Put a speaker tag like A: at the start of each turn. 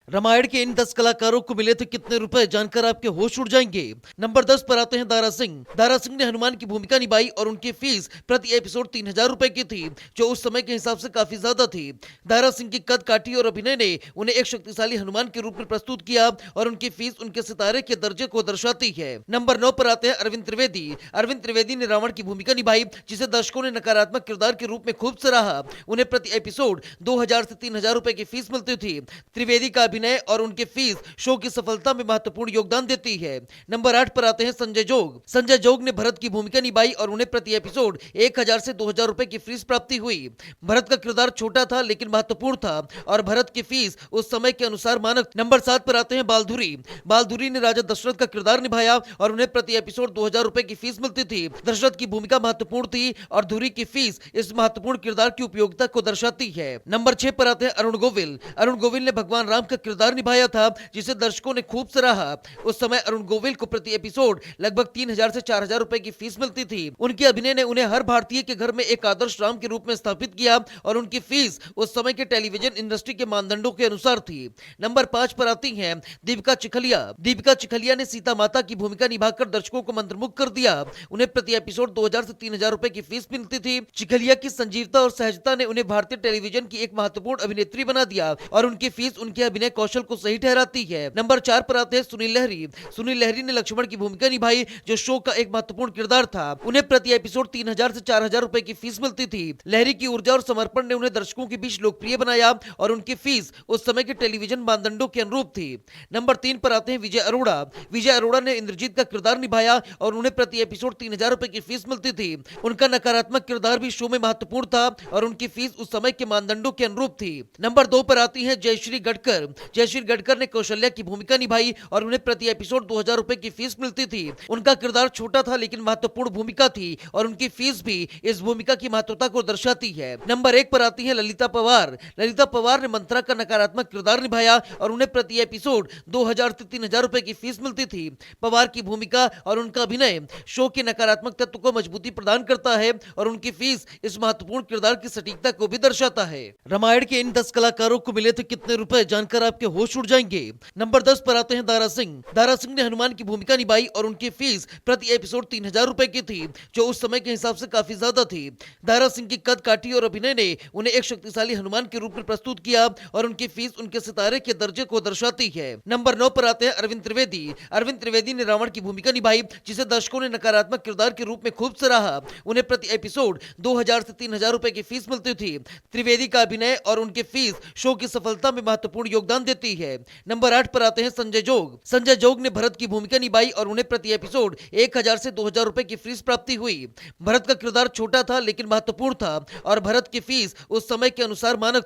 A: रामायण के इन 10 कलाकारों को मिले थे कितने रुपए, जानकर आपके होश उड़ जाएंगे। नंबर 10 पर आते हैं दारा सिंह। दारा सिंह ने हनुमान की भूमिका निभाई और उनकी फीस प्रति एपिसोड 3000 रुपए की थी, जो उस समय के हिसाब से काफी ज्यादा थी। दारा सिंह की कद काठी और अभिनय ने उन्हें एक शक्तिशाली हनुमान के रूप में प्रस्तुत किया और उनकी फीस उनके सितारे के दर्जे को दर्शाती है। नंबर 9 पर आते हैं अरविंद त्रिवेदी। अरविंद त्रिवेदी ने रावण की भूमिका निभाई, जिसे दर्शकों ने नकारात्मक किरदार के रूप में खूब सराहा। उन्हें प्रति एपिसोड 2000 से 3000 रुपए की फीस मिलती थी। त्रिवेदी का अभिनय और उनकी फीस शो की सफलता में महत्वपूर्ण योगदान देती है। नंबर 8 पर आते हैं संजय जोग। संजय जोग ने भरत की भूमिका निभाई और उन्हें प्रति एपिसोड 1000 से 2000 रुपए की फीस प्राप्ति हुई। भरत का किरदार छोटा था लेकिन महत्वपूर्ण था और भरत की फीस उस समय के अनुसार मानक। नंबर 7 पर आते हैं बालधुरी। बालधुरी ने राजा दशरथ का किरदार निभाया और उन्हें प्रति एपिसोड 2000 रुपए की फीस मिलती थी। दशरथ की भूमिका महत्वपूर्ण थी और धुरी की फीस इस महत्वपूर्ण किरदार की उपयोगिता को दर्शाती है। नंबर 6 पर आते हैं अरुण गोविल। अरुण गोविल ने भगवान राम का किरदार निभाया था, जिसे दर्शकों ने खूब सराहा। उस समय अरुण गोविल को प्रति एपिसोड लगभग 3000 से 4000 रुपए की फीस मिलती थी। उनके अभिनय ने उन्हें हर भारतीय के घर में एक आदर्श राम के रूप में स्थापित किया और उनकी फीस उस समय के टेलीविजन इंडस्ट्री के मानदंडों के अनुसार थी। नंबर 5 पर आती हैं दीपिका चिखलिया। दीपिका चिखलिया ने सीता माता की भूमिका निभाकर दर्शकों को मंत्रमुग्ध कर दिया। उन्हें प्रति एपिसोड 2000 से 3000 रुपए की फीस मिलती थी। चिखलिया की संजीवता और सहजता ने उन्हें भारतीय टेलीविजन की एक महत्वपूर्ण अभिनेत्री बना दिया और उनकी फीस उनके अभिनय कौशल को सही ठहराती है। नंबर 4 पर आते हैं सुनील लहरी। सुनील लहरी ने लक्ष्मण की भूमिका निभाई, जो शो का एक महत्वपूर्ण किरदार था। उन्हें प्रति एपिसोड 3000 से 4000 रुपए की फीस मिलती थी। लहरी की ऊर्जा और समर्पण ने उन्हें दर्शकों के बीच लोकप्रिय बनाया और उनकी फीस उस समय के टेलीविजन मानदंडों के अनुरूप थी। नंबर 3 पर आते हैं विजय अरोड़ा। विजय अरोड़ा ने इंद्रजीत का किरदार निभाया और उन्हें प्रति एपिसोड 3000 रुपए की फीस मिलती थी। उनका नकारात्मक किरदार भी शो में महत्वपूर्ण था और उनकी फीस उस समय के मानदंडों के अनुरूप थी। नंबर 2 पर आती है जयश्री गडकर। जयश्री गडकर ने कौशल्या की भूमिका निभाई और उन्हें प्रति एपिसोड 2000 रुपए की फीस मिलती थी। उनका किरदार छोटा था लेकिन महत्वपूर्ण भूमिका थी और उनकी फीस भी इस भूमिका की महत्वता को दर्शाती है। नंबर 1 पर आती है ललिता पवार। ललिता पवार ने मंत्रा का नकारात्मक किरदार निभाया और उन्हें प्रति एपिसोड 2000 से 3000 रुपए की फीस मिलती थी। पवार की भूमिका और उनका अभिनय शो के नकारात्मक तत्व को मजबूती प्रदान करता है और उनकी फीस इस महत्वपूर्ण किरदार की सटीकता को भी दर्शाता है। रामायण के इन 10 कलाकारों को मिले थे कितने रुपए, जानकर आपके होश उड़ जाएंगे। नंबर 10 पर आते हैं दारा सिंह। दारा सिंह ने हनुमान की भूमिका निभाई और उनकी फीस प्रति एपिसोड 3000 रुपए की थी, जो उस समय के हिसाब से काफी ज्यादा थी। दारा सिंह की कद काठी और अभिनय ने उन्हें एक शक्तिशाली हनुमान के रूप में प्रस्तुत किया और उनकी फीस उनके सितारे के दर्जे को दर्शाती है। नंबर 9 पर आते हैं अरविंद त्रिवेदी। अरविंद त्रिवेदी ने रावण की भूमिका निभाई, जिसे दर्शकों ने नकारात्मक किरदार के रूप में खूब सराहा। उन्हें प्रति एपिसोड 2000 से 3000 रुपए की फीस मिलती थी। त्रिवेदी का अभिनय और उनकी फीस शो की सफलता में महत्वपूर्ण योगदान देती है। नंबर 8 पर आते हैं संजय जोग। संजय जोग ने भरत की भूमिका निभाई और उन्हें प्रति एपिसोड 1000 से 2000 रुपए की फीस प्राप्ति हुई। भरत का किरदार छोटा था लेकिन महत्वपूर्ण था और भरत की फीस उस समय के अनुसार मानक